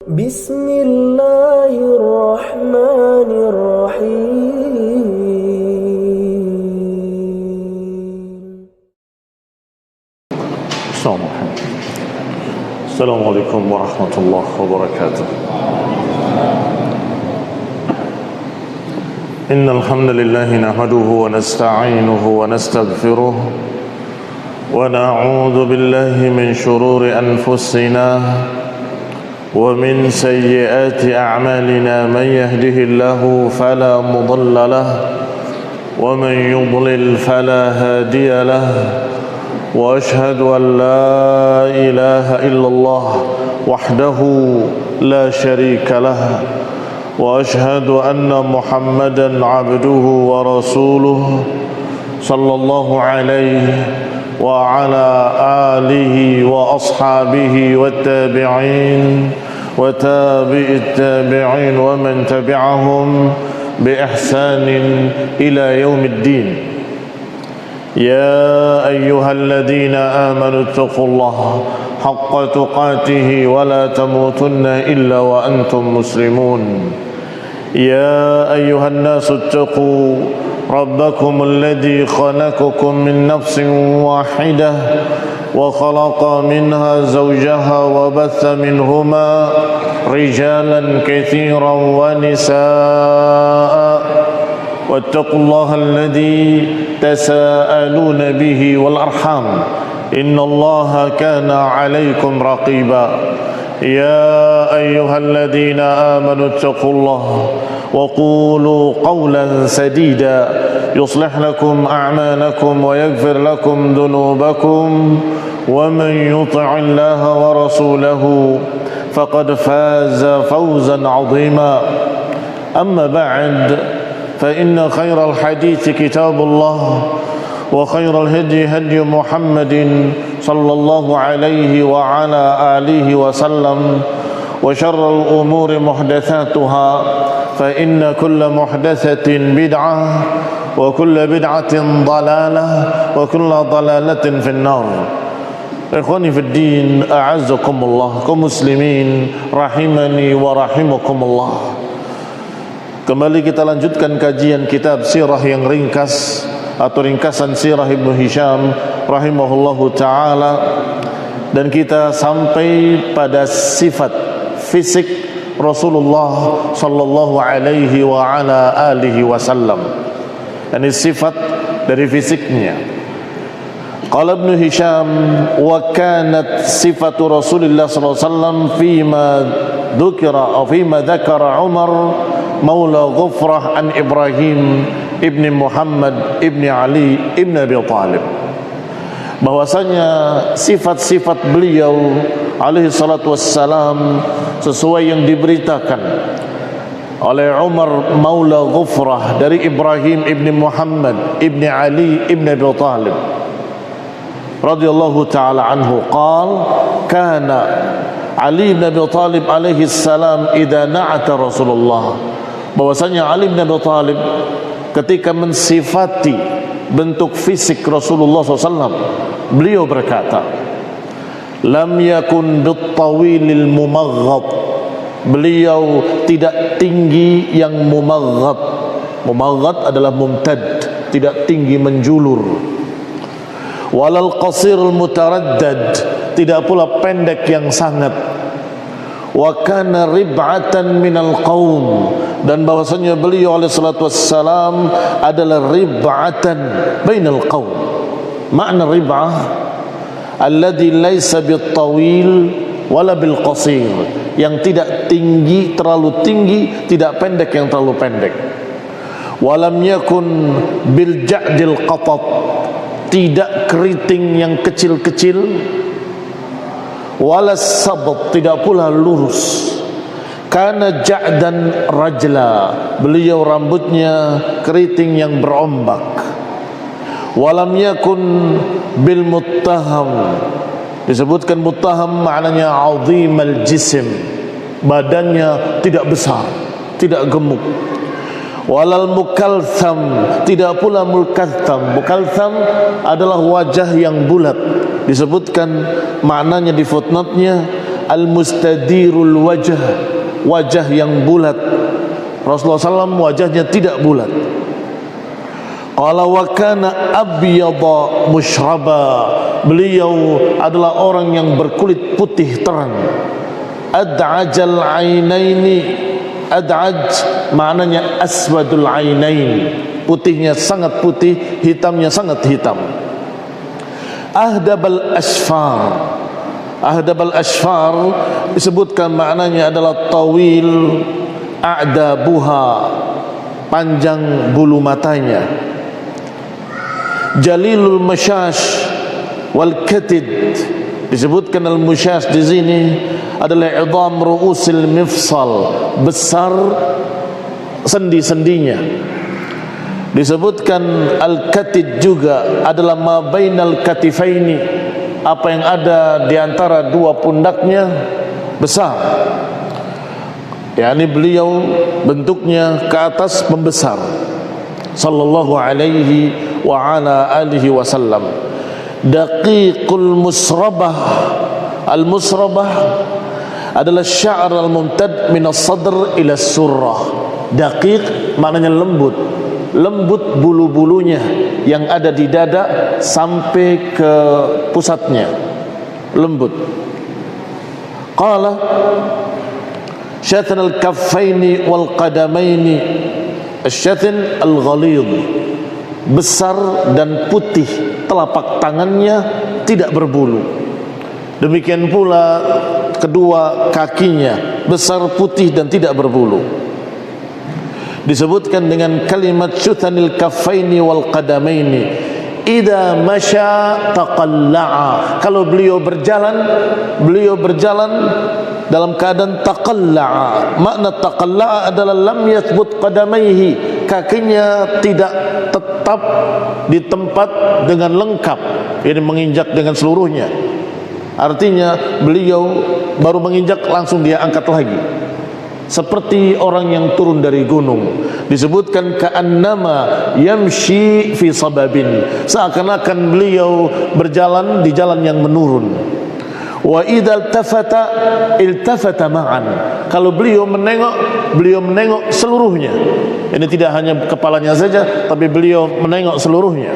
بسم الله الرحمن الرحيم. السلام عليكم ورحمة الله وبركاته. إن الحمد لله نحمده ونستعينه ونستغفره ونعوذ بالله من شرور أنفسنا ومن سيئات أعمالنا. من يهده الله فلا مضل له ومن يضلل فلا هادي له، وأشهد أن لا إله إلا الله وحده لا شريك له، وأشهد أن محمدا عبده ورسوله صلى الله عليه وعلى آله وأصحابه والتابعين وتابع التابعين ومن تبعهم بإحسان إلى يوم الدين. يا أيها الذين آمنوا اتقوا الله حق تقاته ولا تموتن إلا وأنتم مسلمون. يا أيها الناس اتقوا ربكم الذي خلقكم من نفس واحدة وخلق منها زوجها وبث منهما رجالا كثيرا ونساء، واتقوا الله الذي تساءلون به والأرحام إن الله كان عليكم رقيبا. يا أيها الذين آمنوا اتقوا الله وقولوا قولا سديدا يصلح لكم أعمالكم ويغفر لكم ذنوبكم، ومن يطع الله ورسوله فقد فاز فوزا عظيما. أما بعد، فإن خير الحديث كتاب الله، وخير الهدي هدي محمد صلى الله عليه وعلى آله وسلم، وشر الأمور محدثاتها، فإن كل محدثة بدعة وكل بدعة ضلالة وكل ضلالة في النار. Ikhwani fi din, a'azzakumullah, kaum muslimin rahimani wa rahimakumullah. Kembali kita lanjutkan kajian kitab sirah yang ringkas atau ringkasan sirah Ibnu Hisham rahimahullahu ta'ala, dan kita sampai pada sifat fisik Rasulullah sallallahu alaihi wa ala alihi wasallam. Ini sifat dari fisiknya. Qala Ibnu Hisham, wa kanat sifatu Rasulullah sallallahu alaihi wasallam fima dzukira atau fima dzakara Umar Maula Ghufrah an Ibrahim ibni Muhammad ibni Ali ibni Abi Talib, bahwasanya sifat-sifat beliau alaihi salatu wassalam sesuai yang diberitakan oleh Umar Maula Ghufrah dari Ibrahim ibni Muhammad ibni Ali ibni Abi Talib radhiyallahu ta'ala anhu, qal kana Ali ibn Abi Talib alaihi salam idza na'ata Rasulullah, bahwasanya Ali bin Abi Talib ketika mensifati bentuk fisik Rasulullah SAW, beliau berkata, lam yakun bittawilil mumaghad, beliau tidak tinggi yang mumaghad. Mumaghad adalah mumtad, tidak tinggi menjulur. Walal qasirul mutaraddad, tidak pula pendek yang sangat. Wa kana rib'atan minal qaum, dan bahwasanya beliau alaihi salatu wassalam adalah rib'atan bainal qaum. Makna rib'ah alladhi laysa bittawil wala bil qasir, yang tidak tinggi terlalu tinggi, tidak pendek yang terlalu pendek. Walam yakun bil ja'dil qatat, tidak keriting yang kecil-kecil. Walas sabat, tidak pula lurus. Kana ja'dan rajla, beliau rambutnya keriting yang berombak. Walam yakun bil muttaham, disebutkan muttaham maknanya azimal jism, badannya tidak besar, tidak gemuk. Walal mukaltham, tidak pula mukaltham. Mukaltham adalah wajah yang bulat. Disebutkan maknanya di footnote-nya al-mustadirul wajah, wajah yang bulat. Rasulullah SAW wajahnya tidak bulat. Qala wa kana abyada musyraba, beliau adalah orang yang berkulit putih terang. Ad'ajal ainaini, ad'aj maknanya aswadul ainain, putihnya sangat putih, hitamnya sangat hitam. Ahdabal asfar, ahdabal asfar disebutkan maknanya adalah tawil a'dabuha, panjang bulu matanya. Jalilul masyash wal katid, disebutkan al-musyash di sini adalah idham ru'usil mifsal, besar sendi-sendinya. Disebutkan al-katid juga adalah ma bainal katifaini, apa yang ada di antara dua pundaknya besar. yakni beliau bentuknya ke atas membesar, sallallahu alaihi wa ala alihi wasallam. Daqiqul musrabah, al-musrabah adalah sya'r al-mumtad min as-sadr ila as-surrah. Daqiq maknanya lembut, lembut bulu-bulunya yang ada di dada sampai ke pusatnya, lembut. Qala syathan al-kaffaini wal qadamaini, asy-syathan al-ghalidh, besar dan putih, telapak tangannya tidak berbulu. Demikian pula kedua kakinya besar, putih dan tidak berbulu. Disebutkan dengan kalimat syuthanil kaffaini wal qadamaini, idza masya taqalla'a, kalau beliau berjalan dalam keadaan taqalla'a. Makna taqalla'a adalah lam yathbut qadamaihi, kakinya tidak tetap di tempat dengan lengkap, ini menginjak dengan seluruhnya. Artinya beliau baru menginjak langsung dia angkat lagi, seperti orang yang turun dari gunung. Disebutkan ka'annama yamshi fi sababin, seakan-akan beliau berjalan di jalan yang menurun. Wa idzal tafata iltafata ma'an, kalau beliau menengok seluruhnya. Ini tidak hanya kepalanya saja, tapi beliau menengok seluruhnya.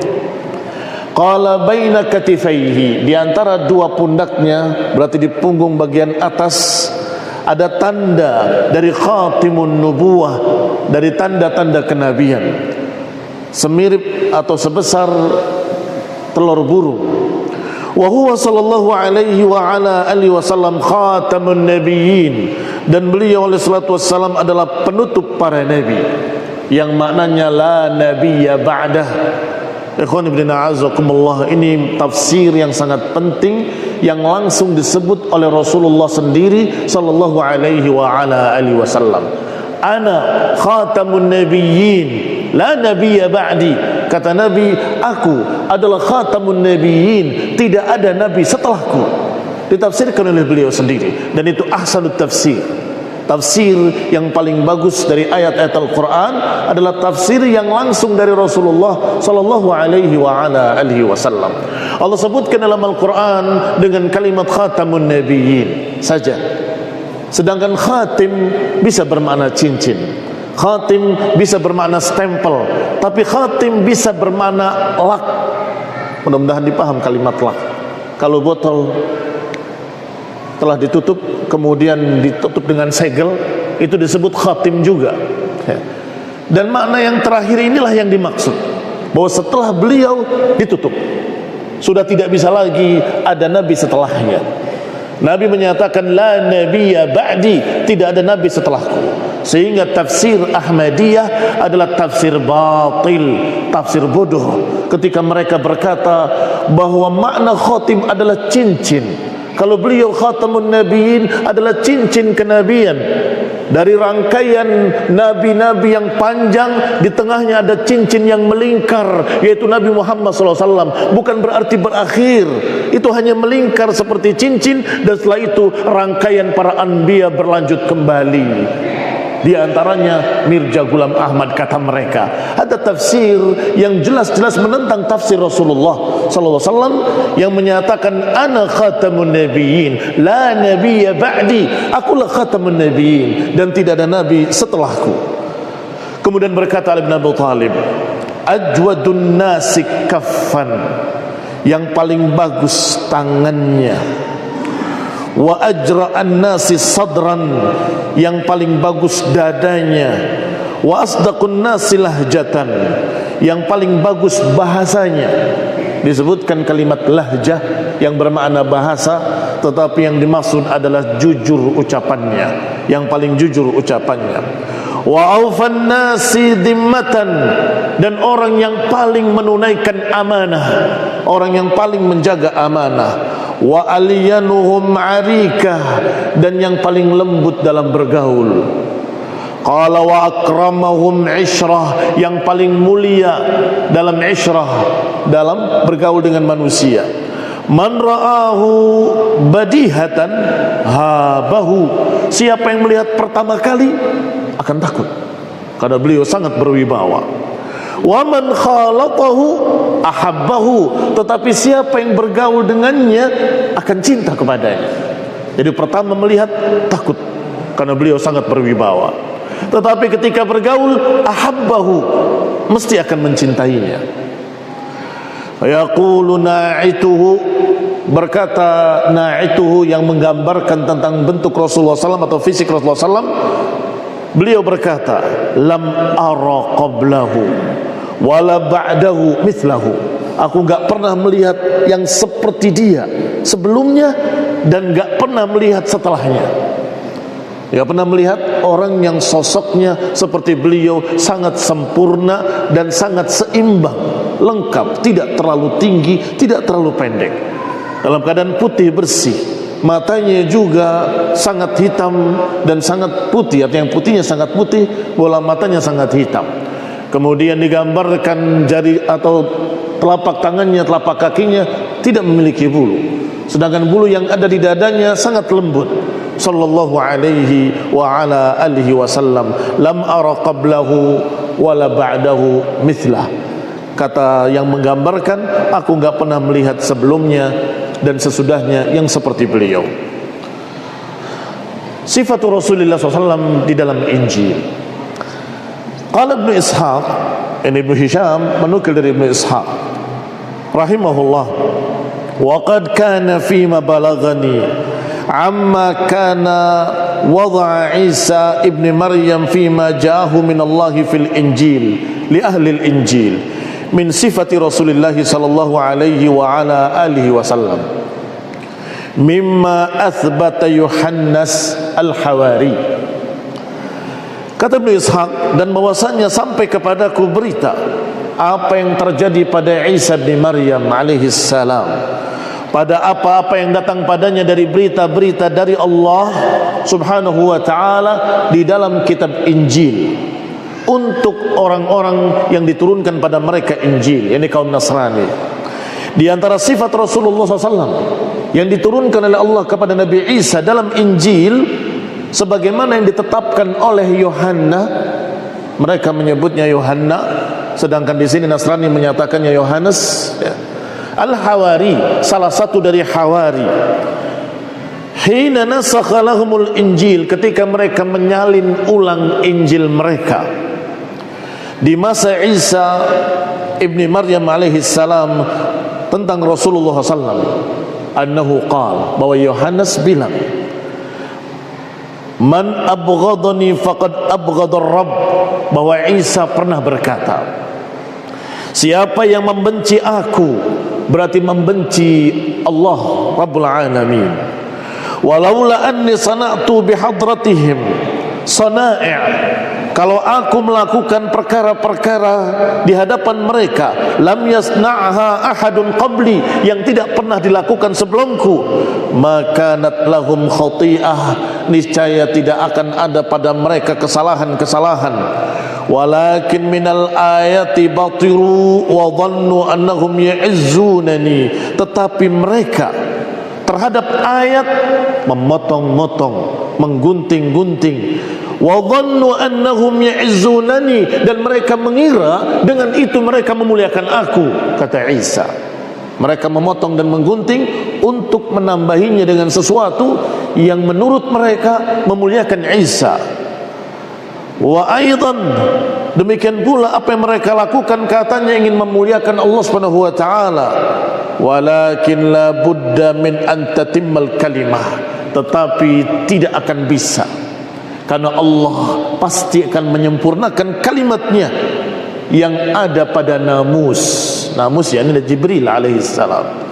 Qala baina katifaihi, di antara dua pundaknya, berarti di punggung bagian atas, ada tanda dari khatimun nubuwah, dari tanda-tanda kenabian, semirip atau sebesar telur burung. Wa huwa sallallahu alaihi wa ala alihi wasallam khatamun nabiyyin, dan beliau alaihi salatu wassalam adalah penutup para nabi, yang maknanya la nabiyya ba'dah. Ikhwan ibn a'azakumullah, ini tafsir yang sangat penting yang langsung disebut oleh Rasulullah sendiri sallallahu alaihi wa ala alihi wasallam. Ana khatamun nabiyyin la nabiyya ba'di, kata Nabi, aku adalah khatamun nabiyyin, tidak ada nabi setelahku. Ditafsirkan oleh beliau sendiri, dan itu ahsanut tafsir. Tafsir yang paling bagus dari ayat-ayat Al-Quran adalah tafsir yang langsung dari Rasulullah sallallahu alaihi wa ala alihi wasallam. Allah sebutkan dalam Al-Quran dengan kalimat khatamun nabiyyin saja. Sedangkan khatim bisa bermakna cincin, khatim bisa bermakna stempel, tapi khatim bisa bermakna lak. Mudah-mudahan dipaham kalimat lak. Kalau botol telah ditutup, kemudian ditutup dengan segel, itu disebut khatim juga. Dan makna yang terakhir inilah yang dimaksud, bahwa setelah beliau ditutup, sudah tidak bisa lagi ada nabi setelahnya. Nabi menyatakan la nabiyya ba'di, tidak ada nabi setelahku. Sehingga tafsir Ahmadiyah adalah tafsir batil, tafsir bodoh, ketika mereka berkata bahwa makna khatim adalah cincin. Kalau beliau khatamun nabiyyin adalah cincin kenabian, dari rangkaian nabi-nabi yang panjang, di tengahnya ada cincin yang melingkar, yaitu Nabi Muhammad SAW. Bukan berarti berakhir, itu hanya melingkar seperti cincin, dan setelah itu rangkaian para anbiya berlanjut kembali. Di antaranya Mirza Ghulam Ahmad, kata mereka. Ada tafsir yang jelas-jelas menentang tafsir Rasulullah sallallahu alaihi wasallam yang menyatakan ana khatamun nabiyyin, la nabiyya ba'di. Akulah khatamun nabiyyin dan tidak ada nabi setelahku. Kemudian berkata Ali bin Abi Thalib, ajwadun nasi kaffan, yang paling bagus tangannya, wa ajra'an nasi sadran, yang paling bagus dadanya, wa asdaqun nasi lahjatan, yang paling bagus bahasanya. Disebutkan kalimat lahjah yang bermakna bahasa, tetapi yang dimaksud adalah jujur ucapannya, yang paling jujur ucapannya. Wa aufan nasi dhimmatan, dan orang yang paling menunaikan amanah, orang yang paling menjaga amanah. Wa aliyanuhum arikah, dan yang paling lembut dalam bergaul. Qala wa akramahum ishrah, yang paling mulia dalam ishrah, dalam bergaul dengan manusia. Man ra'ahu badihatan habahu, siapa yang melihat pertama kali akan takut karena beliau sangat berwibawa. Wa man khalatahu ahabbahu, tetapi siapa yang bergaul dengannya akan cinta kepadanya. Jadi pertama melihat takut karena beliau sangat berwibawa, tetapi ketika bergaul ahabbahu, mesti akan mencintainya. Yaqulu na'ituhu, berkata na'ituhu yang menggambarkan tentang bentuk Rasulullah SAW atau fisik Rasulullah SAW, beliau berkata, lam ara qablahu wala ba'dahu mithlahu, aku enggak pernah melihat yang seperti dia sebelumnya dan enggak pernah melihat setelahnya. Enggak pernah melihat orang yang sosoknya seperti beliau, sangat sempurna dan sangat seimbang, lengkap, tidak terlalu tinggi, tidak terlalu pendek, dalam keadaan putih bersih, matanya juga sangat hitam dan sangat putih, artinya yang putihnya sangat putih, bola matanya sangat hitam. Kemudian digambarkan jari atau telapak tangannya, telapak kakinya tidak memiliki bulu, sedangkan bulu yang ada di dadanya sangat lembut. Sallallahu alaihi wa ala alihi wasallam, lam ara qablahu wala ba'dahu mithlah. Kata yang menggambarkan, aku enggak pernah melihat sebelumnya dan sesudahnya yang seperti beliau. Sifat Rasulullah SAW di dalam Injil. Qala Ibnu Ishaq, ini Ibnu Hisham menukil dari Ibnu Ishaq rahimahullah, wa qad kana fima balagani amma kana wada'a Isa ibn Maryam fima ja'ahu min Allah fil Injil li ahli al-Injil min sifati Rasulullah sallallahu alaihi wa ala alihi wasallam mimma athbata Yohannes al-Hawari. Kata Ibnu Ishaq, dan bahwasanya sampai kepadaku berita apa yang terjadi pada Isa bin Maryam alaihi salam, pada apa-apa yang datang padanya dari berita-berita dari Allah subhanahu wa ta'ala di dalam kitab Injil untuk orang-orang yang diturunkan pada mereka Injil, yakni kaum Nasrani. Di antara sifat Rasulullah SAW yang diturunkan oleh Allah kepada Nabi Isa dalam Injil, sebagaimana yang ditetapkan oleh Yohanna, mereka menyebutnya Yohanna, sedangkan di sini Nasrani menyatakannya Yohanes, ya. Al-Hawari, salah satu dari Hawari. Hina nasakha lahumul Injil, ketika mereka menyalin ulang Injil mereka di masa Isa ibni Maryam alaihi salam tentang Rasulullah SAW, annahu qala, bahwa Yohanes bilang, man abghadani faqad abghadar Rabb, bahwa Isa pernah berkata, siapa yang membenci aku berarti membenci Allah Rabbul Alamin. Walaula anni sana'tu bihadratihim sana'i', kalau aku melakukan perkara-perkara di hadapan mereka, lam yasna'ha ahadun qabli, yang tidak pernah dilakukan sebelumku, maka nat lahum khati'ah, niscaya tidak akan ada pada mereka kesalahan-kesalahan. Walakin minal ayati batiru wa dhannu annahum ya'izzunani, tetapi mereka terhadap ayat memotong-motong, menggunting-gunting. wa dhannu annahum ya'izzunani, dan mereka mengira dengan itu mereka memuliakan aku, kata Isa. Mereka memotong dan menggunting untuk menambahinya dengan sesuatu yang menurut mereka memuliakan Isa. Wa aidan, demikian pula apa yang mereka lakukan katanya ingin memuliakan Allah Subhanahu wa taala. Walakin la budda min an tatimmal kalimah, tetapi tidak akan bisa, karena Allah pasti akan menyempurnakan kalimatnya yang ada pada namus. Namus yakni Jibril alaihi salam.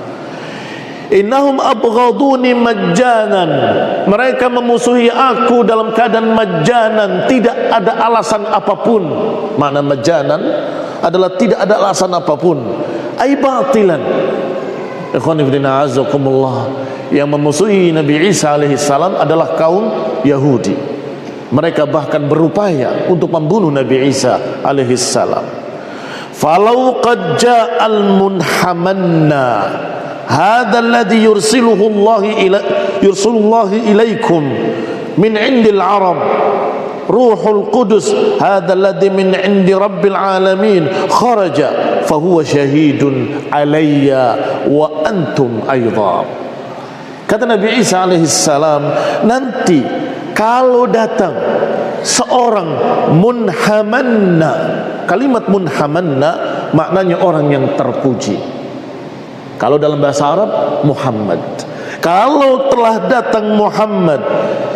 Innahum abghaduni majjanan, mereka memusuhi aku dalam keadaan majjanan, tidak ada alasan apapun. Makna majjanan adalah tidak ada alasan apapun, ai batilan. Ikhwan fillah azakumullah, yang memusuhi Nabi Isa alaihi salam adalah kaum Yahudi. Mereka bahkan berupaya untuk membunuh Nabi Isa alaihi salam. Falau qad ja'al munhamanna hadha alladhi yursilullahi ilaikum min indil arab ruhul qudus hadha alladhi min indi rabbil alamin kharaja fahuwa syahidun alayya wa antum aydha. Kata Nabi Isa alaihi salam, nanti kalau datang seorang munhamanna, kalimat munhamanna maknanya orang yang terpuji. Kalau dalam bahasa Arab Muhammad. Kalau telah datang Muhammad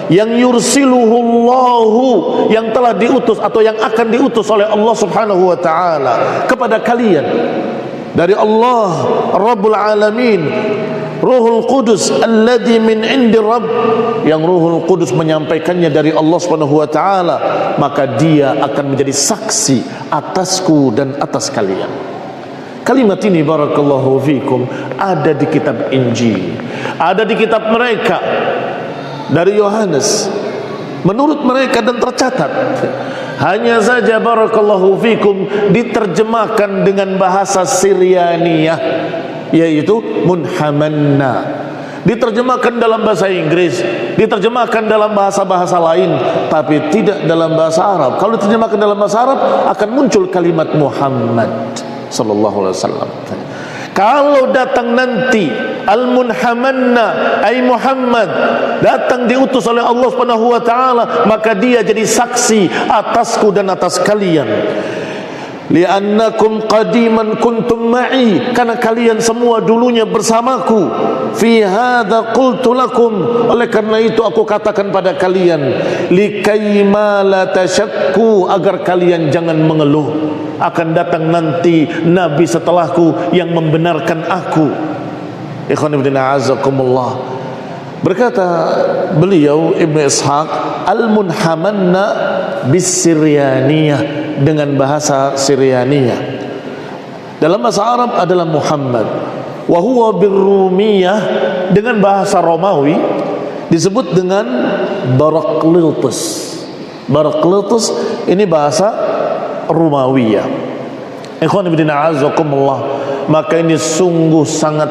yang yursiluhullahu, yang telah diutus atau yang akan diutus oleh Allah Subhanahu wa taala kepada kalian dari Allah Rabbul Alamin, Ruhul Qudus alladhi min indi Rabb, yang Ruhul Qudus menyampaikannya dari Allah Subhanahu wa taala, maka dia akan menjadi saksi atasku dan atas kalian. Kalimat ini barakallahu fikum ada di kitab Injil, ada di kitab mereka dari Yohanes menurut mereka dan tercatat. Hanya saja barakallahu fikum diterjemahkan dengan bahasa Syrianiyah, yaitu munhamanna. Diterjemahkan dalam bahasa Inggris, diterjemahkan dalam bahasa-bahasa lain, tapi tidak dalam bahasa Arab. Kalau diterjemahkan dalam bahasa Arab akan muncul kalimat Muhammad sallallahu alaihi wasallam. Kalau datang nanti al-munhamanna ay Muhammad, datang diutus oleh Allah Subhanahu wa taala, maka dia jadi saksi atasku dan atas kalian. Li'annakum qadiman kuntum ma'i, karena kalian semua dulunya bersamaku. Fi hadza qultu lakum, oleh karena itu aku katakan pada kalian, likaima la tashakku, agar kalian jangan mengeluh. Akan datang nanti nabi setelahku yang membenarkan aku. Ikhwan fillah azakumullah. Berkata beliau Ibnu Ishaq, al-munhamanna bis-Siryaniyah, dengan bahasa Siryaniyah. Dalam bahasa Arab adalah Muhammad. Wa huwa bir-Rumiyah, dengan bahasa Romawi disebut dengan Baraklitus. Baraklitus ini bahasa Rumawiyah. Ikhwan fillah azakumullah, maka ini sungguh sangat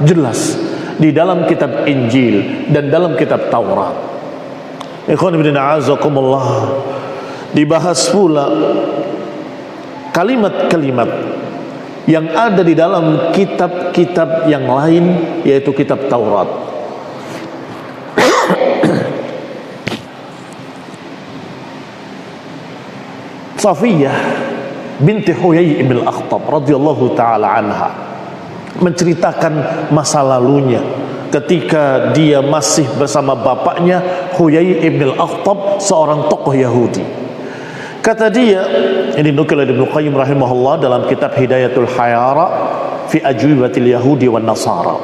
jelas di dalam kitab Injil dan dalam kitab Taurat. Ikhwan fillah azakumullah, dibahas pula kalimat-kalimat yang ada di dalam kitab-kitab yang lain, yaitu kitab Taurat. Safiyah binti Huyai ibn al-Akhtab radhiyallahu ta'ala anha menceritakan masa lalunya ketika dia masih bersama bapaknya Huyai ibn al-Akhtab, seorang tokoh Yahudi. Kata dia, ini nukil oleh Ibnu Qayyim rahimahullah dalam kitab Hidayatul Hayara fi Ajwibatil Yahudi wan Nasara.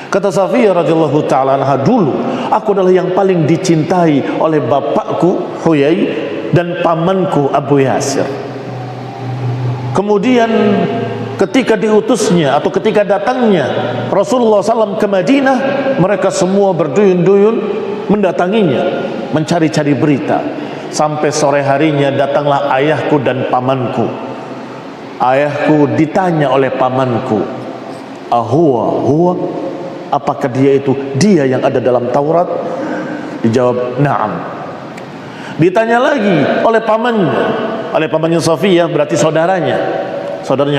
Kata Safiyah radhiyallahu ta'ala anha, dulu aku adalah yang paling dicintai oleh bapakku Huyai dan pamanku Abu Yasir. Kemudian ketika diutusnya atau ketika datangnya Rasulullah SAW ke Madinah, mereka semua berduyun-duyun mendatanginya, mencari-cari berita. Sampai sore harinya datanglah ayahku dan pamanku. Ayahku ditanya oleh pamanku, huwa, apakah dia itu dia yang ada dalam Taurat? Dijawab, na'am. Ditanya lagi oleh pamannya Safiyah, berarti saudaranya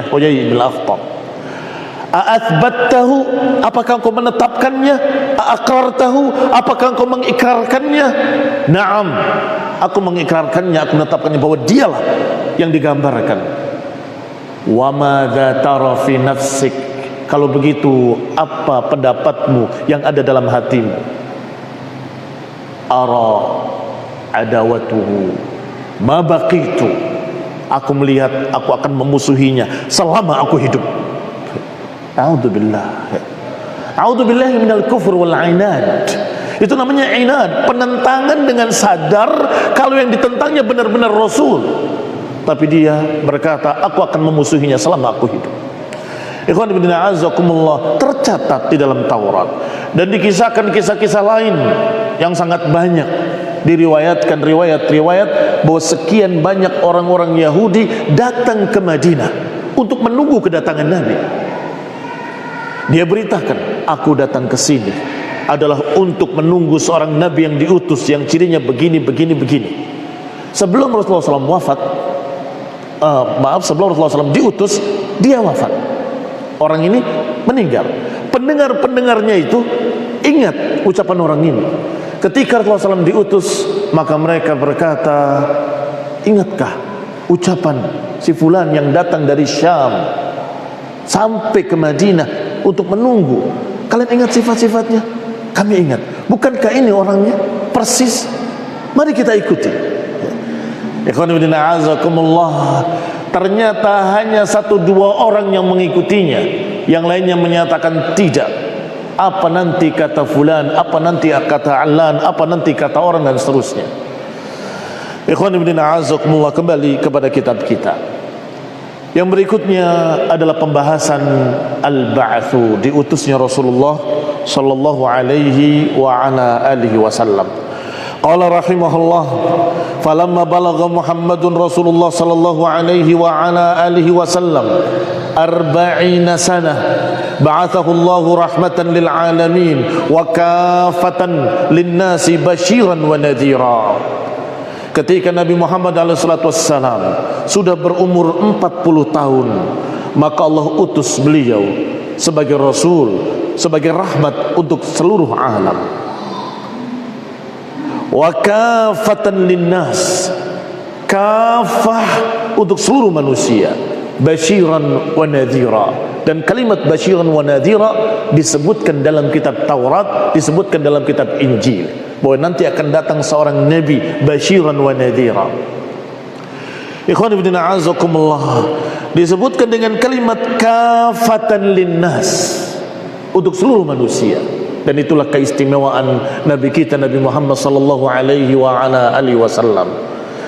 Huyai bin Akhtab. A'athbattahu, apakah engkau menetapkannya? A'aqrartahu, apakah engkau mengikrarkannya? Naam, aku mengikrarkannya, aku menetapkannya bahwa dialah yang digambarkan. Wa madza tara fi nafsik, kalau begitu apa pendapatmu yang ada dalam hatimu? Ara adawatuhu ma baqitu, aku melihat aku akan memusuhinya selama aku hidup. A'udzubillah minal kufur wal inad. Itu namanya inad, penentangan dengan sadar kalau yang ditentangnya benar-benar Rasul, tapi dia berkata aku akan memusuhinya selama aku hidup. Ikhwan fillah azakumullah, tercatat di dalam Taurat dan dikisahkan kisah-kisah lain yang sangat banyak. Diriwayatkan riwayat-riwayat bahwa sekian banyak orang-orang Yahudi datang ke Madinah untuk menunggu kedatangan Nabi. Dia beritakan, aku datang ke sini adalah untuk menunggu seorang Nabi yang diutus, yang cirinya begini. Sebelum Rasulullah SAW wafat, sebelum Rasulullah SAW diutus, dia wafat. Orang ini meninggal. Pendengar-pendengarnya itu ingat ucapan orang ini. Ketika Rasulullah SAW diutus, maka mereka berkata, ingatkah ucapan si fulan yang datang dari Syam sampai ke Madinah untuk menunggu? Kalian ingat sifat-sifatnya? Kami ingat. Bukankah ini orangnya persis? Mari kita ikuti. Ikhwan fillah azakumullah, ternyata hanya 1-2 orang yang mengikutinya, yang lainnya menyatakan tidak. Apa nanti kata fulan, apa nanti kata alan, apa nanti kata orang, dan seterusnya. Ikhwan fillah azakumullah, kembali kepada kitab kita. Yang berikutnya adalah pembahasan al-ba'tsu, diutusnya Rasulullah sallallahu alaihi wa ala alihi wasallam. Qala rahimahullah, falamma balagha Muhammadun Rasulullah sallallahu alaihi wa ala alihi wasallam 40 sanah ba'athahu Allah rahmatan lil alamin wa kafatan lin nasi basyiran wa nadhira. Ketika Nabi Muhammad SAW sudah berumur 40 tahun, maka Allah utus beliau sebagai Rasul, sebagai rahmat untuk seluruh alam. Wa kafatan linnas, kafah untuk seluruh manusia, basyiran wa nadhira. Dan kalimat basyiran wa nadhira disebutkan dalam kitab Taurat, disebutkan dalam kitab Injil, bahwa nanti akan datang seorang nabi basyiran wa nadhira. Ikhwan fillah azakumullah, disebutkan dengan kalimat kafatan linnas, untuk seluruh manusia. Dan itulah keistimewaan Nabi kita, Nabi Muhammad sallallahu alaihi wa ala alihi wasallam.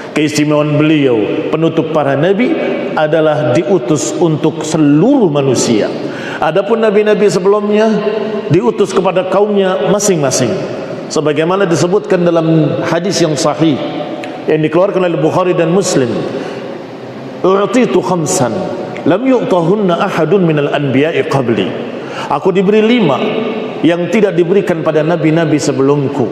Keistimewaan beliau, penutup para nabi, adalah diutus untuk seluruh manusia. Adapun nabi-nabi sebelumnya diutus kepada kaumnya masing-masing, sebagaimana disebutkan dalam hadis yang sahih yang dikeluarkan oleh Bukhari dan Muslim. U'titu khamsan lam yu'tahunna ahadun minal anbiya'i qabli. Aku diberi 5 yang tidak diberikan pada nabi-nabi sebelumku.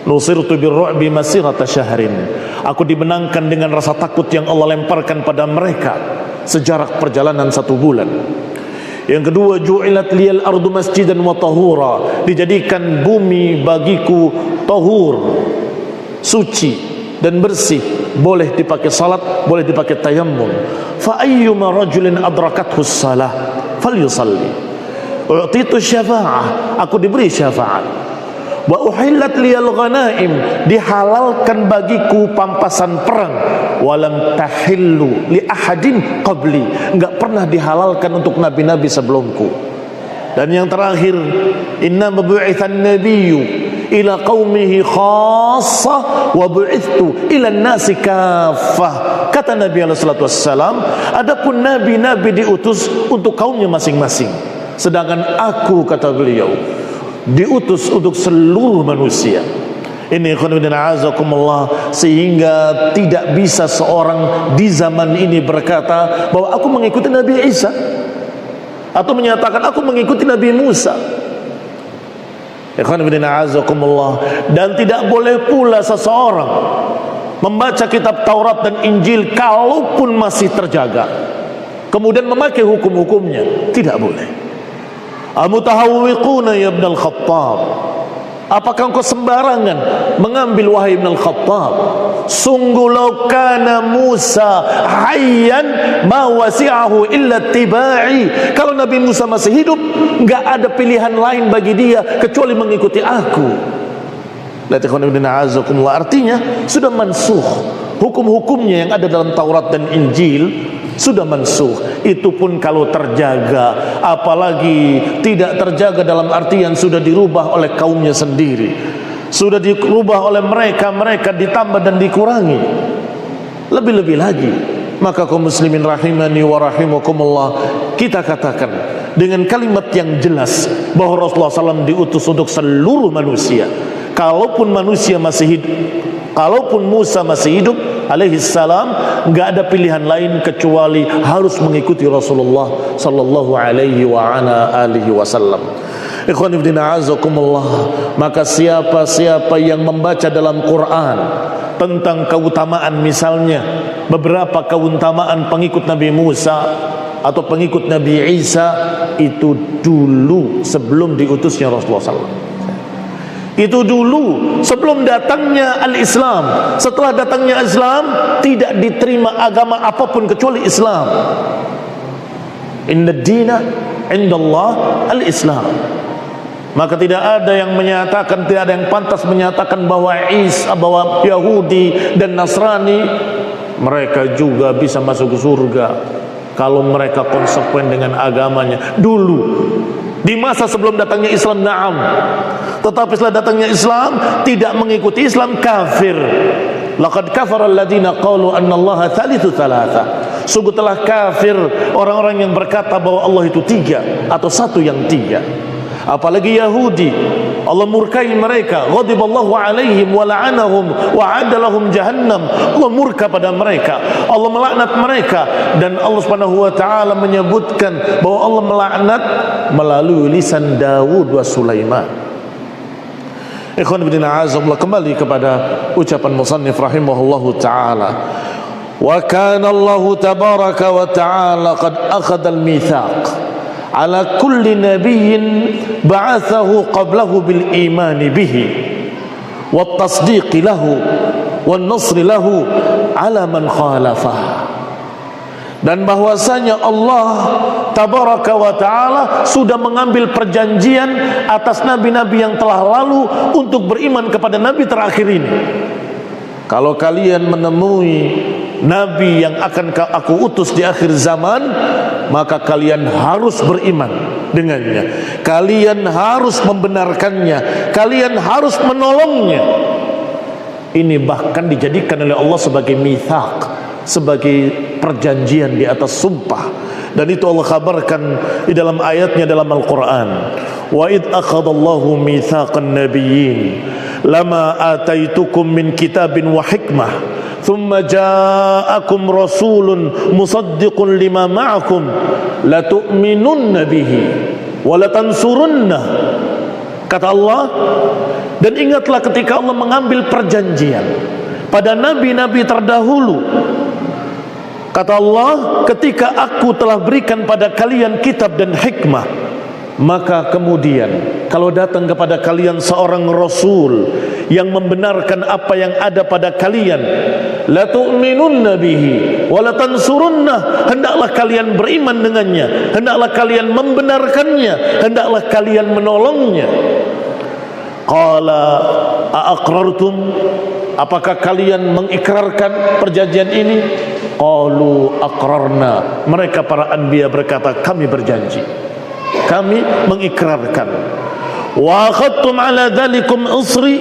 Nusirtu birru'bi masirata syahrin. Aku dimenangkan dengan rasa takut yang Allah lemparkan pada mereka sejarak perjalanan 1 bulan. Yang kedua, ju'ilat liyal ardu masjidan wa tahura, dijadikan bumi bagiku tahur, suci dan bersih, boleh dipakai salat, boleh dipakai tayammum. Fa ayyuma rajulin adrakathu shalah falyusalli. U'titu syafa'ah, aku diberi syafaat. Wa uhillat liyal ghanaim, dihalalkan bagiku pampasan perang. Walam tahillu li ahadin qabli, enggak pernah dihalalkan untuk nabi-nabi sebelumku. Dan yang terakhir, inna bu'itsan nabiyyu ila qaumihi khassah wa bu'ithtu ila nasi kaffah. Kata Nabi sallallahu alaihi wasallam, adapun nabi-nabi diutus untuk kaumnya masing-masing, sedangkan aku, kata beliau, diutus untuk seluruh manusia. Ini khonibina azakumullah, sehingga tidak bisa seorang di zaman ini berkata bahwa aku mengikuti Nabi Isa, atau menyatakan aku mengikuti Nabi Musa. Khonibina azakumullah. Dan tidak boleh pula seseorang membaca kitab Taurat dan Injil kalaupun masih terjaga, kemudian memakai hukum-hukumnya, tidak boleh. Al-mutahawwiquna ya Ibn al-Khattab, apakah engkau sembarangan mengambil wahai Ibn al-Khattab? Sungguh law kana Musa hayyan ma wasi'ahu illa tibai. Kalau Nabi Musa masih hidup, enggak ada pilihan lain bagi dia kecuali mengikuti aku. Artinya sudah mansuh, hukum-hukumnya yang ada dalam Taurat dan Injil sudah mansuh. Itu pun kalau terjaga, apalagi tidak terjaga dalam artian sudah dirubah oleh kaumnya sendiri, sudah dirubah oleh mereka ditambah dan dikurangi. Lebih-lebih lagi, maka kaum muslimin rahimani wa rahimakumullah, kita katakan dengan kalimat yang jelas bahwa Rasulullah SAW diutus untuk seluruh manusia. Kalaupun manusia masih hidup, kalaupun Musa masih hidup alaihi salam, enggak ada pilihan lain kecuali harus mengikuti Rasulullah sallallahu alaihi wa ala alihi wasallam. Ikhwan fillah azakumullah, maka siapa-siapa yang membaca dalam Quran tentang keutamaan, misalnya beberapa keutamaan pengikut Nabi Musa atau pengikut Nabi Isa, itu dulu sebelum diutusnya Rasulullah SAW. Itu dulu sebelum datangnya al-Islam. Setelah datangnya Islam, tidak diterima agama apapun kecuali Islam. Inna dina indallah al-Islam. Maka tidak ada yang menyatakan, tidak ada yang pantas menyatakan bahwa Isa, bahwa Yahudi dan Nasrani mereka juga bisa masuk surga kalau mereka konsekuen dengan agamanya. Dulu di masa sebelum datangnya Islam, na'am. Tetapi setelah datangnya Islam, tidak mengikuti Islam, kafir. Laqad kafara alladziina qalu anna Allaha thalithu thalatha. Sungguh telah kafir orang-orang yang berkata bahwa Allah itu tiga atau satu yang tiga. Apalagi Yahudi, Allah murkai mereka, ghadiballahu alaihim wa la'anahum wa 'adda lahum jahannam. Allah murka pada mereka, Allah melaknat mereka, dan Allah Subhanahu wa taala menyebutkan bahwa Allah melaknat melalui lisan Daud wa Sulaiman. Ikhwan fillah azza kembali kepada ucapan musannif rahimahullahu taala. Wa kana Allah tabaraka wa taala qad akhadha al-mitsaq ala kulli nabiyyin ba'athahu qablahu bil iman bihi wat tasdiq lahu wan nasr lahu ala man khalafah. Dan bahwasanya Allah tabaraka wa ta'ala sudah mengambil perjanjian atas nabi-nabi yang telah lalu untuk beriman kepada nabi terakhir ini. Kalau kalian menemui nabi yang akan aku utus di akhir zaman, maka kalian harus beriman dengannya, kalian harus membenarkannya, kalian harus menolongnya. Ini bahkan dijadikan oleh Allah sebagai mitsaq, sebagai perjanjian di atas sumpah. Dan itu Allah kabarkan di dalam ayatnya dalam Al-Quran. Wa id akhadallahu mitsaqan nabiyyin lama ataitukum min kitabin wa hikmah thumma ja'akum rasulun musaddiqun lima ma'akum latu'minunna bihi wa latansurunna. Kata Allah, dan ingatlah ketika Allah mengambil perjanjian pada nabi-nabi terdahulu. Kata Allah, ketika aku telah berikan pada kalian kitab dan hikmah, maka kemudian kalau datang kepada kalian seorang rasul yang membenarkan apa yang ada pada kalian, la tu'minunna bihi wa la tansurunna, hendaklah kalian beriman dengannya, hendaklah kalian membenarkannya, hendaklah kalian menolongnya. Qala a'aqrartum, apakah kalian mengikrarkan perjanjian ini? Qalu aqrarna, mereka para anbiya berkata, kami berjanji, kami mengikrarkan. Wa akhadtum ala dzalikum isri,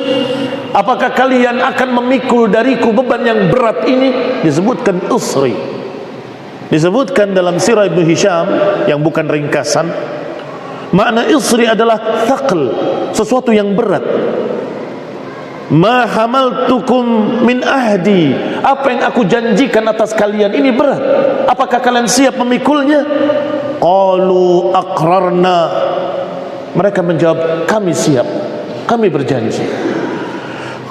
apakah kalian akan memikul dariku beban yang berat ini? Disebutkan isri, disebutkan dalam sirah Ibnu Hisham yang bukan ringkasan. Makna isri adalah thaql, sesuatu yang berat. Ma hamaltukum min ahdi, apa yang aku janjikan atas kalian ini berat, apakah kalian siap memikulnya? Qalu aqrarna, mereka menjawab, kami siap, kami berjanji.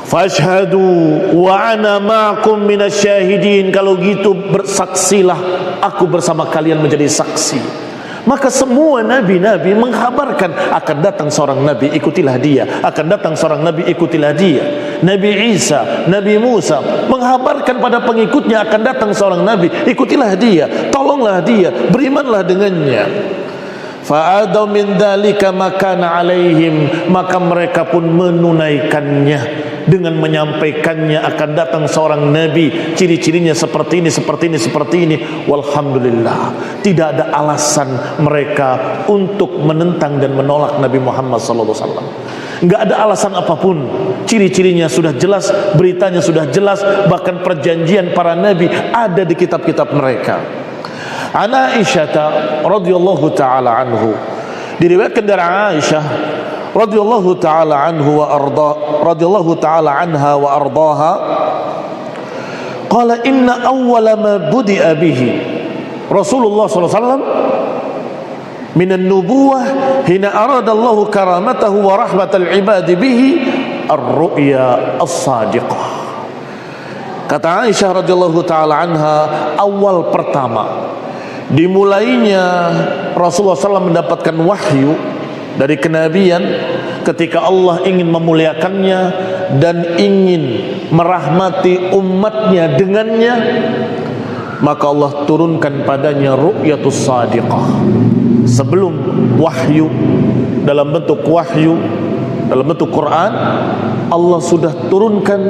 Fashhadu wa ana ma'akum minasyahidin. Kalau gitu bersaksilah, aku bersama kalian menjadi saksi. Maka semua nabi-nabi menghabarkan akan datang seorang nabi, ikutilah dia. Akan datang seorang nabi, ikutilah dia. Nabi Isa, Nabi Musa menghabarkan pada pengikutnya akan datang seorang nabi, ikutilah dia, tolonglah dia, berimanlah dengannya. Fa'adaw min dzalika makana alaihim, maka mereka pun menunaikannya dengan menyampaikannya akan datang seorang nabi, ciri-cirinya seperti ini, seperti ini, seperti ini. Walhamdulillah, tidak ada alasan mereka untuk menentang dan menolak Nabi Muhammad sallallahu alaihi wasallam. Enggak ada alasan apapun. Ciri-cirinya sudah jelas, beritanya sudah jelas, bahkan perjanjian para nabi ada di kitab-kitab mereka. An Aisyah radhiyallahu taala anhu, diriwayatkan dari Aisyah radhiyallahu taala anhu wa arda, radhiyallahu taala anha wa ardaha, qala inna awwala ma budi'a bihi Rasulullah sallallahu alaihi wasallam min an-nubuwah hina arada Allah karamatahu wa rahmatal ibadi bihi ar-ru'ya as-sadiqah. Kata Aisyah radhiyallahu taala anha, awal pertama dimulainya Rasulullah SAW mendapatkan wahyu dari kenabian ketika Allah ingin memuliakannya dan ingin merahmati umatnya dengannya, maka Allah turunkan padanya ru'yatus sadiqah. Sebelum wahyu dalam bentuk wahyu dalam bentuk Quran, Allah sudah turunkan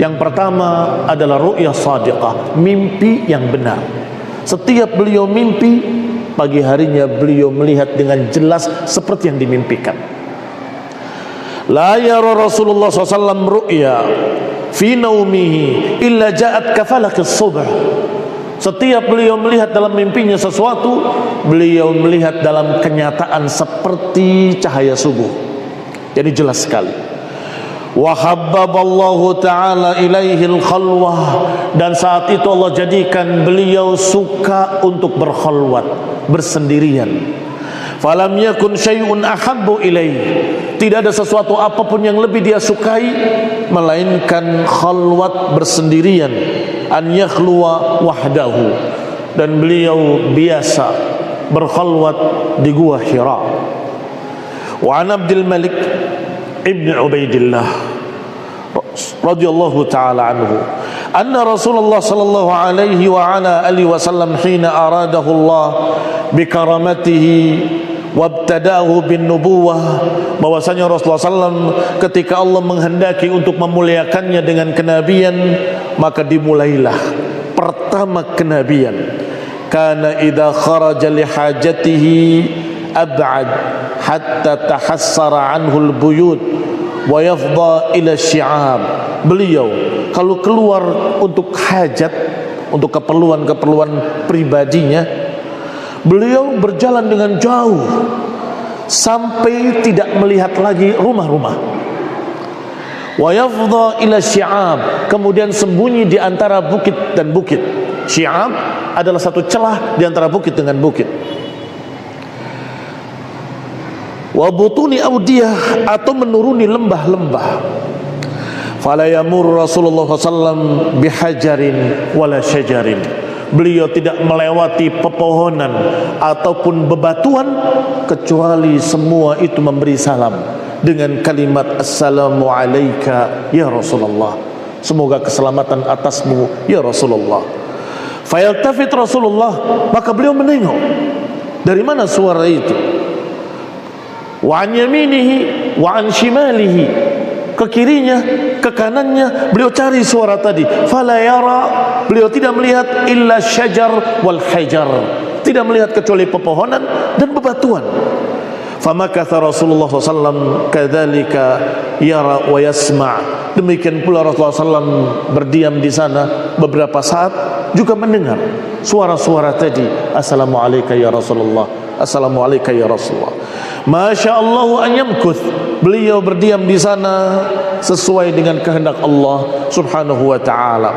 yang pertama adalah ru'ya sadiqah, mimpi yang benar. Setiap beliau mimpi, pagi harinya beliau melihat dengan jelas seperti yang dimimpikan. La yara Rasulullah SAW ru'ya fi naumihi illa ja'at kafalakis subh. Setiap beliau melihat dalam mimpinya sesuatu, beliau melihat dalam kenyataan seperti cahaya subuh. Jadi jelas sekali. Wa habbaballahu ta'ala ilaihil khalwah, dan saat itu Allah jadikan beliau suka untuk berkhalwat, bersendirian. Falam yakun syai'un ahabbu ilaih, tidak ada sesuatu apapun yang lebih dia sukai melainkan khalwat, bersendirian. An yakhluwa wahdahu, dan beliau biasa berkhalwat di gua Hira. Wa an Abdul Malik ibn Ubaidillah radhiyallahu ta'ala anhu anna Rasulullah sallallahu alaihi wa ala alihi wasallam hina aradahu Allah bikaramatihi wabtadahu bin nubuwah, bahwasanya Rasulullah SAW ketika Allah menghendaki untuk memuliakannya dengan kenabian, maka dimulailah pertama kenabian. Kana idza kharaja li hajatihi ab'ad hatta tahassara anhu al-buyut wa yafdha ila syi'ab. Beliau kalau keluar untuk hajat, untuk keperluan-keperluan pribadinya, beliau berjalan dengan jauh sampai tidak melihat lagi rumah-rumah. Wa yafdha ila syi'ab, kemudian sembunyi di antara bukit dan bukit. Syi'ab adalah satu celah di antara bukit dengan bukit. Wa butuni audiyah, atau menuruni lembah-lembah. Fala yamur Rasulullah SAW bihajarin wala syajarin, beliau tidak melewati pepohonan ataupun bebatuan kecuali semua itu memberi salam dengan kalimat assalamu alayka ya Rasulullah, semoga keselamatan atasmu ya Rasulullah. Fayaltafit Rasulullah, maka beliau menengok dari mana suara itu. Wa an yaminihi wa an shimalihi, ke kirinya, ke kanannya, beliau cari suara tadi. Fala yara, beliau tidak melihat illa syajar wal hajar, tidak melihat kecuali pepohonan dan bebatuan. Famakatha Rasulullah SAW kadzalika yara wa yasma', demikian pula Rasulullah SAW berdiam di sana beberapa saat juga mendengar suara-suara tadi. Assalamu alayka ya Rasulullah, assalamu alayka ya Rasulullah. Masya Allah an yamkuth, beliau berdiam di sana sesuai dengan kehendak Allah Subhanahu wa ta'ala.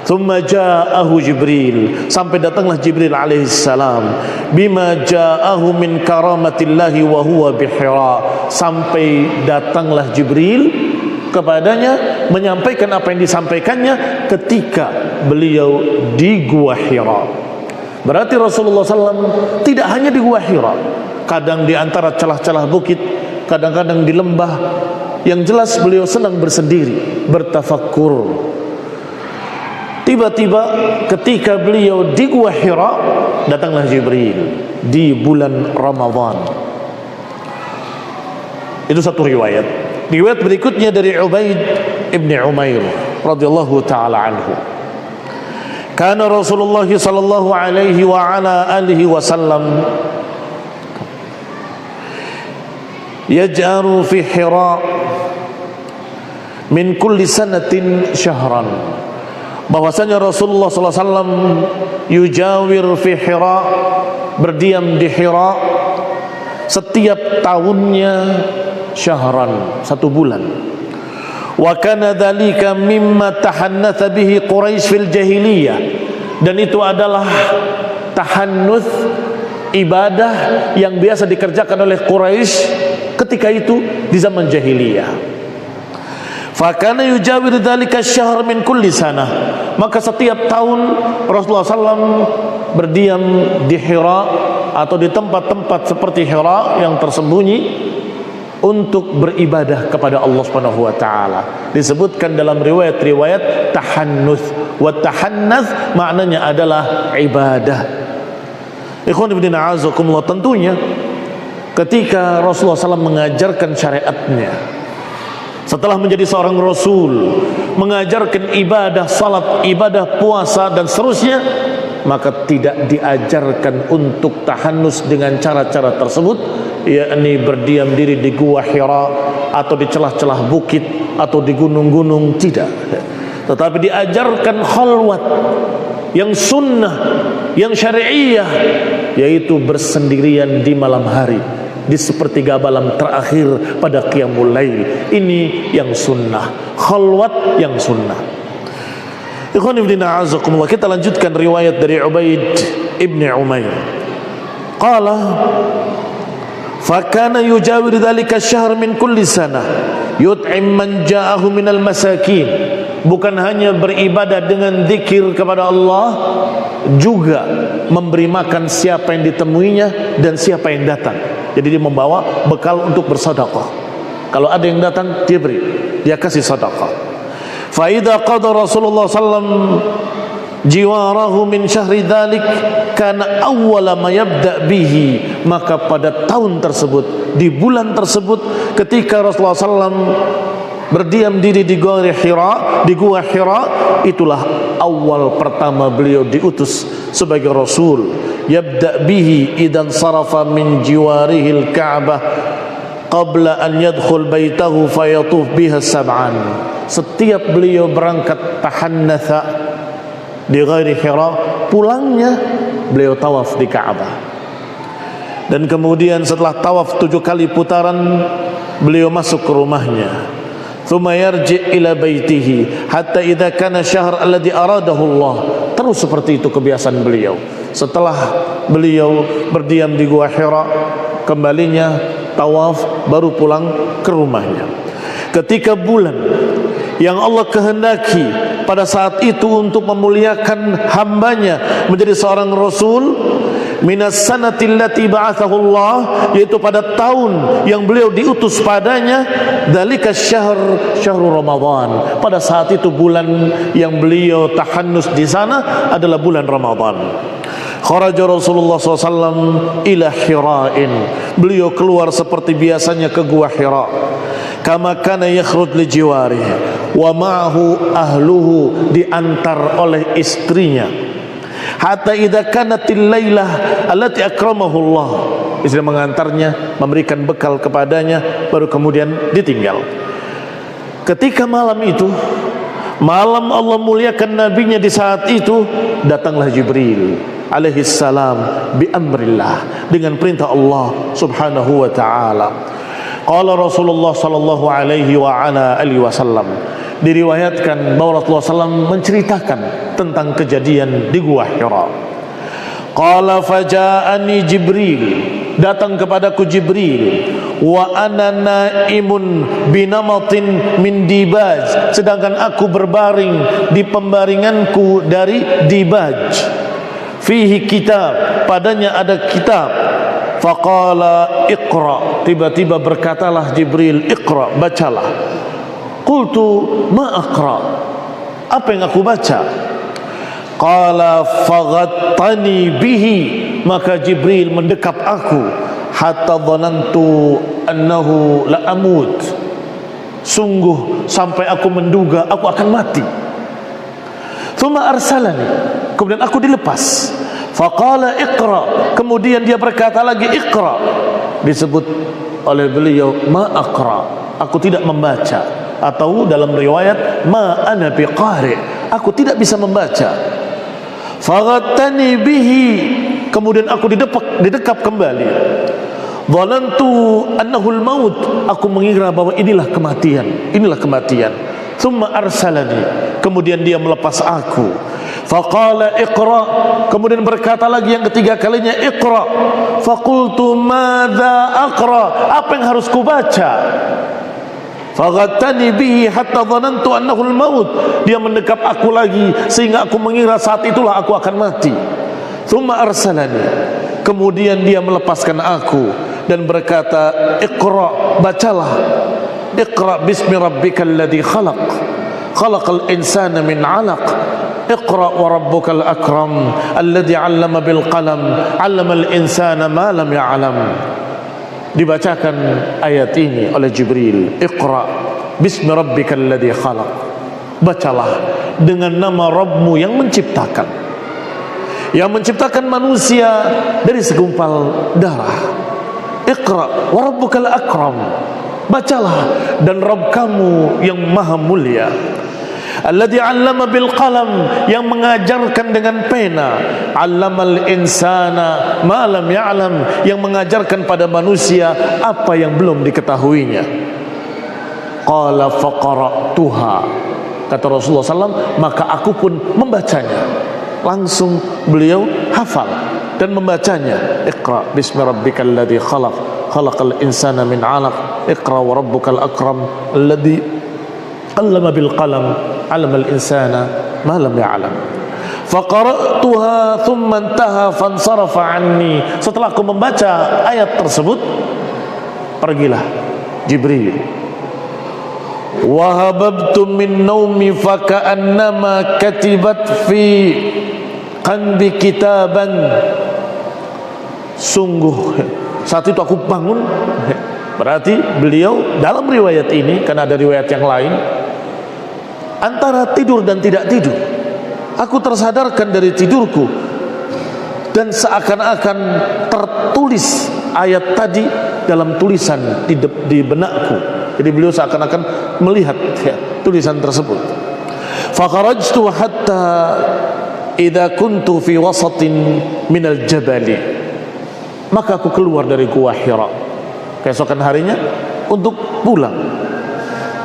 Thumma ja'ahu Jibril, sampai datanglah Jibril alaihi salam, bima ja'ahu min karamatillahi wa huwa bihira, sampai datanglah Jibril kepadanya, menyampaikan apa yang disampaikannya ketika beliau di Gua Hira. Berarti Rasulullah SAW tidak hanya di Gua Hira, kadang di antara celah-celah bukit, kadang-kadang di lembah. Yang jelas beliau senang bersendiri, bertafakkur. Tiba-tiba ketika beliau di Gua Hira, datanglah Jibril di bulan Ramadan. Itu satu riwayat. Riwayat berikutnya dari Ubaid ibn Umair radhiyallahu taala anhu. Kana Rasulullah sallallahu alaihi wa ala alihi wasallam yaj'aru fi Hira min kulli sanatin syahran. Bahwasanya Rasulullah sallallahu alaihi wasallam yujawir fi Hira, berdiam di Hira setiap tahunnya syahran, 1 bulan. Wa kana dzalika mimma tahannatha bihi Quraisy fil jahiliyah, dan itu adalah tahannuts, ibadah yang biasa dikerjakan oleh Quraisy ketika itu di zaman jahiliyah. Fa kana yujawir dzalika syahr min kulli sanah, maka setiap tahun Rasulullah SAW berdiam di Hira atau di tempat-tempat seperti Hira yang tersembunyi untuk beribadah kepada Allah Subhanahu wa taala. Disebutkan dalam riwayat-riwayat tahannuts, wa tahannats maknanya adalah ibadah. Ikhwan fillah a'azakumullah, tentunya ketika Rasulullah SAW mengajarkan syariatnya, setelah menjadi seorang Rasul, mengajarkan ibadah salat, ibadah puasa dan seterusnya, maka tidak diajarkan untuk tahannus dengan cara-cara tersebut, yakni berdiam diri di Gua Hira atau di celah-celah bukit atau di gunung-gunung, tidak. Tetapi diajarkan khalwat yang sunnah, yang syari'iyah, yaitu bersendirian di malam hari, di sepertiga malam terakhir pada qiyamul lail. Ini yang sunnah, khalwat yang sunnah. Ikhwan fillah a'azakumullah, kita lanjutkan riwayat dari Ubaid ibn Umair. Qala fakana yujawir dzalika syahr min kulli sanah yut'im man ja'ahu minal masakin. Bukan hanya beribadah dengan zikir kepada Allah, juga memberi makan siapa yang ditemuinya dan siapa yang datang. Jadi dia membawa bekal untuk bersedekah. Kalau ada yang datang, dia beri, dia kasih sedekah. Fa idza qada Rasulullah sallallahu jiwarahu min syahri dzalik kana awwala ma yabda bihi, maka pada tahun tersebut, di bulan tersebut, ketika Rasulullah SAW berdiam diri di Gua Hira, itulah awal pertama beliau diutus sebagai Rasul. Yabda bihi idan sarafa min jiwarihil Ka'bah qabla an yadkhul baitahu fayatuf biha sab'an. Setiap beliau berangkat tahannatha di Ghairi Hira, pulangnya beliau tawaf di Ka'bah. Dan kemudian setelah tawaf 7 kali putaran, beliau masuk ke rumahnya. Thumma yarji' ila baitihi hatta idza kana syahr alladhi aradahu Allah. Terus seperti itu kebiasaan beliau. Setelah beliau berdiam di Gua Hira, kembalinya tawaf, baru pulang ke rumahnya. Ketika bulan yang Allah kehendaki pada saat itu untuk memuliakan hambanya menjadi seorang Rasul, minas sanati allati ba'athahu Allah, yaitu pada tahun yang beliau diutus padanya, dzalika syahrul Ramadan. Pada saat itu bulan yang beliau tahannus di sana adalah bulan Ramadan. Kharaja Rasulullah SAW ila Hira'in, beliau keluar seperti biasanya ke Gua Hira. Kama kana yakhruj li jiwari wa ma'ahu ahluhu, diantar oleh istrinya. Hatta idza kanatil lailah allati akramahu Allah, istri mengantarnya, memberikan bekal kepadanya, baru kemudian ditinggal. Ketika malam itu, malam Allah muliakan nabinya, di saat itu datanglah Jibril alaihi salam bi amrillah, dengan perintah Allah subhanahu wa ta'ala. Qala Rasulullah sallallahu alaihi wa ala alihi wasallam, diriwayatkan bahwa Rasulullah SAW menceritakan tentang kejadian di Gua Hira. Qala faja'ani Jibril, datang kepadaku Jibril, wa ana naimun binamatin min dibaj, sedangkan aku berbaring di pembaringanku dari dibaj. Fihi kitab, padanya ada kitab. Faqala iqra, tiba-tiba berkatalah Jibril, iqra, bacalah. Qultu ma aqra, apa yang aku baca? Qala faghattani bihi, maka Jibril mendekap aku, hatta dhanantu annahu la amut, sungguh sampai aku menduga aku akan mati. Thumma arsalani, kemudian aku dilepas. Faqala iqra, kemudian dia berkata lagi iqra, disebut oleh beliau ma aqra, aku tidak membaca, atau dalam riwayat ma ana biqari, aku tidak bisa membaca. Faghattani bihi, kemudian aku didekap kembali. Dhanantu annahu al-maut, aku mengira bahwa inilah kematian, inilah kematian. Thumma arsalani, kemudian dia melepas aku. Faqala iqra, kemudian berkata lagi yang ketiga kalinya iqra. Faqultu madza aqra, apa yang harus kubaca? Faghattani bihi hatta dhanantu annahu al-maut, dia mendekap aku lagi sehingga aku mengira saat itulah aku akan mati. Thumma arsalani, kemudian dia melepaskan aku dan berkata iqra, bacalah. Iqra bismi rabbikal ladzi khalaq, khalaqal insana min 'alaq, iqra wa rabbukal akram alladzi 'allama bil qalam 'allamal insana ma lam ya'lam. Dibacakan ayat ini oleh Jibril, iqra bismi rabbikal ladzi khalaq, bacalah dengan nama Rabbmu yang menciptakan, yang menciptakan manusia dari segumpal darah. Iqra wa rabbukal akram, bacalah dan Rabb kamu yang maha mulia. Alladzi 'allama bil qalam, yang mengajarkan dengan pena. 'Allamal insana ma lam ya'lam, yang mengajarkan pada manusia apa yang belum diketahuinya. Qala faqara'tuha, kata Rasulullah SAW, maka aku pun membacanya. Langsung beliau hafal dan membacanya. Iqra bismi rabbikal ladzi khalaq, khalaqal insana min 'alaq, iqra wa rabbukal akram alladzi 'allama bil qalam 'allamal insana ma lam ya'lam. Faqara'tuha thumma intaha fansarafa 'anni, setelah aku membaca ayat tersebut pergilah Jibril. Wa hababtu min naumi faka'annama katibat fi qalbi kitaban, sungguh saat itu aku bangun. Berarti beliau dalam riwayat ini, karena ada riwayat yang lain, antara tidur dan tidak tidur, aku tersadarkan dari tidurku dan seakan-akan tertulis ayat tadi dalam tulisan di benakku. Jadi beliau seakan-akan melihat tulisan tersebut. Fakharajtu hatta idza kuntu fi wasatin minal jabali, maka aku keluar dari Gua Hira keesokan harinya untuk pulang.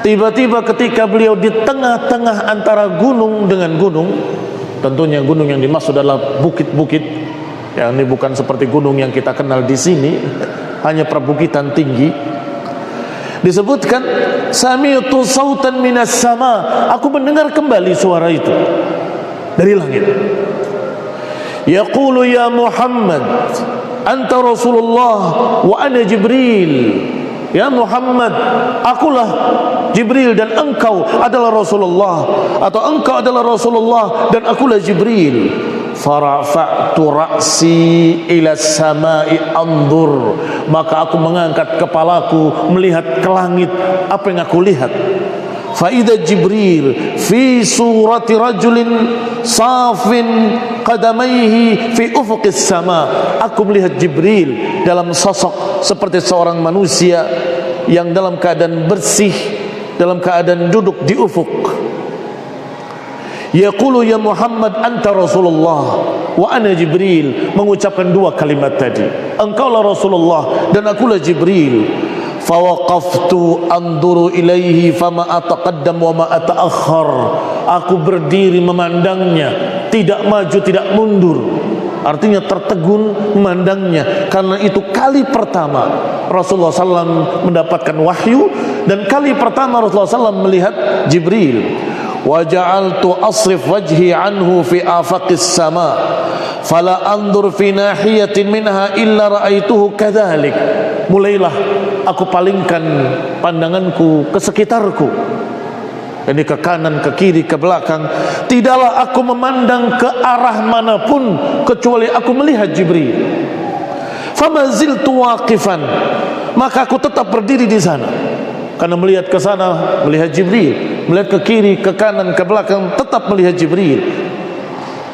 Tiba-tiba ketika beliau di tengah-tengah antara gunung dengan gunung, tentunya gunung yang dimaksud adalah bukit-bukit, yang ini bukan seperti gunung yang kita kenal di sini, hanya perbukitan tinggi. Disebutkan sami'tu sautan minas sama, aku mendengar kembali suara itu dari langit. Yaqulu ya Muhammad anta Rasulullah wa ana Jibril. Ya Muhammad, akulah Jibril dan engkau adalah Rasulullah, atau engkau adalah Rasulullah dan akulah Jibril. Farafa'tu ra'si ila samai anzur, maka aku mengangkat kepalaku melihat ke langit. Apa yang aku lihat? Fa idza Jibril fi surati rajulin safin qadamaihi fi ufuqis sama, aku melihat Jibril dalam sosok seperti seorang manusia yang dalam keadaan bersih, dalam keadaan duduk di ufuk. Yaqulu ya Muhammad anta Rasulullah wa ana Jibril, mengucapkan dua kalimat tadi, engkaulah Rasulullah dan akulah Jibril. Fawaqaftu anduru ilaihi fama ataqaddam wa ma ataakhir, aku berdiri memandangnya, tidak maju tidak mundur. artinya tertegun memandangnya, karena itu kali pertama Rasulullah SAW mendapatkan wahyu dan kali pertama Rasulullah SAW melihat Jibril. Wa ja'altu asrif wajhi anhu fi afaqis sama fala andur fi nahiyatin minha illa ra'aituhu kadzalik. Mulailah aku palingkan pandanganku ke sekitarku, ini ke kanan, ke kiri, ke belakang. Tidaklah aku memandang ke arah manapun kecuali aku melihat Jibril. Famaziltu waqifan, maka aku tetap berdiri di sana karena melihat ke sana melihat Jibril, melihat ke kiri, ke kanan, ke belakang tetap melihat Jibril.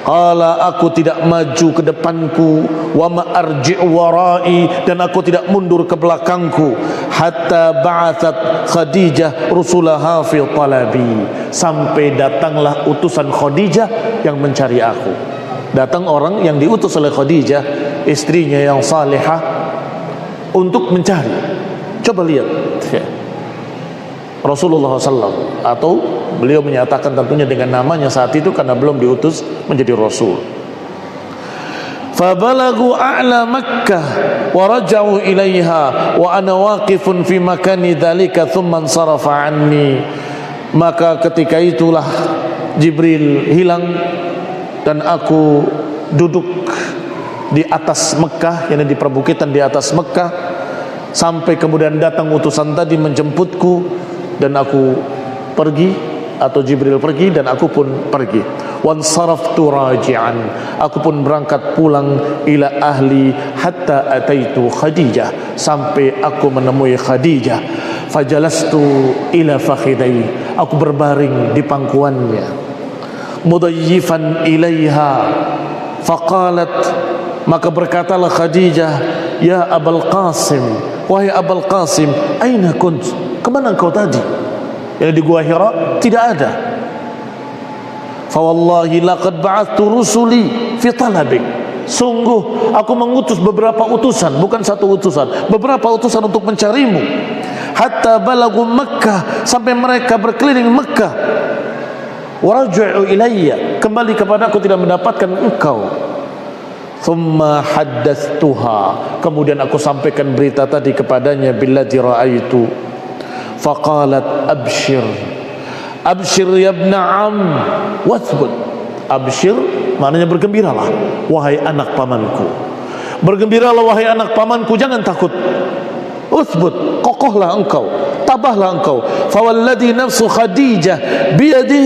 Qala, aku tidak maju ke depanku, wa ma arji' warai, dan aku tidak mundur ke belakangku, hatta ba'athat Khadijah rusulaha fi talabi, sampai datanglah utusan Khadijah yang mencari aku. Datang orang yang diutus oleh Khadijah, istrinya yang salihah, untuk mencari. Coba lihat Rasulullah SAW, atau beliau menyatakan tentunya dengan namanya saat itu karena belum diutus menjadi Rasul. Fabalagu a'la Makkah wa raja'u ilaiha wa ana waqifun fi makani dhalika thumma ansarafa anni. Maka ketika itulah Jibril hilang dan aku duduk di atas Mekah, yakni di perbukitan di atas Mekah, sampai kemudian datang utusan tadi menjemputku dan aku pergi, atau Jibril pergi dan aku pun pergi. Wansaraftu raji'an, aku pun berangkat pulang ila ahli hatta ataitu Khadijah, sampai aku menemui Khadijah. Fajalastu ila fakhidai, aku berbaring di pangkuannya. Mudayyifan ilaiha faqalat, maka berkatalah Khadijah, ya Abul Qasim, wahai Abul Qasim, aina kunt, kemana engkau tadi? Yang di Gua Hira tidak ada. Fa wallahi laqad ba'athtu rusuli fi talabik, sungguh aku mengutus beberapa utusan, bukan satu utusan, beberapa utusan untuk mencarimu. Hatta balagu Makkah, sampai mereka berkeliling Makkah. Wa raja'u ilayya, kembali kepadaku tidak mendapatkan engkau. Thumma haddathtuha, kemudian aku sampaikan berita tadi kepadanya, billadzi ra'aitu. Faqalat abshir, abshir ya ibn am wathbut. Abshir maknanya bergembiralah wahai anak pamanku, bergembiralah wahai anak pamanku, jangan takut. Uthbut, kokohlah engkau, tabahlah engkau. Fawalladhi nafsu Khadijah biyadih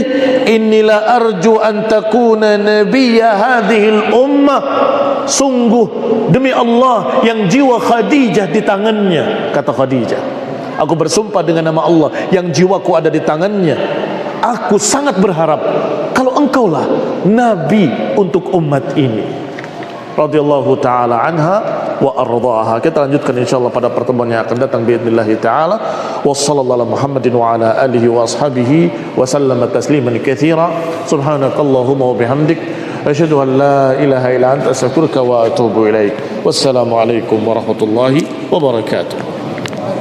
inni la arju an takuna nabiyya hadhil ummah, sungguh demi Allah yang jiwa Khadijah di tangannya, kata Khadijah, aku bersumpah dengan nama Allah yang jiwaku ada di tangannya, aku sangat berharap kalau engkaulah nabi untuk umat ini. Radhiyallahu ta'ala anha wa ardhaha. Kita lanjutkan insyaallah pada pertemuan yang akan datang باذنillah ta'ala. Wassallallahu ala Muhammadin wa ala alihi wa ashabihi wa sallama tasliman katsira. Subhanakallahumma wa bihamdik asyhadu an la ilaha illa anta astaghfiruka wa atubu ilaik. Wassalamu alaikum warahmatullahi wabarakatuh.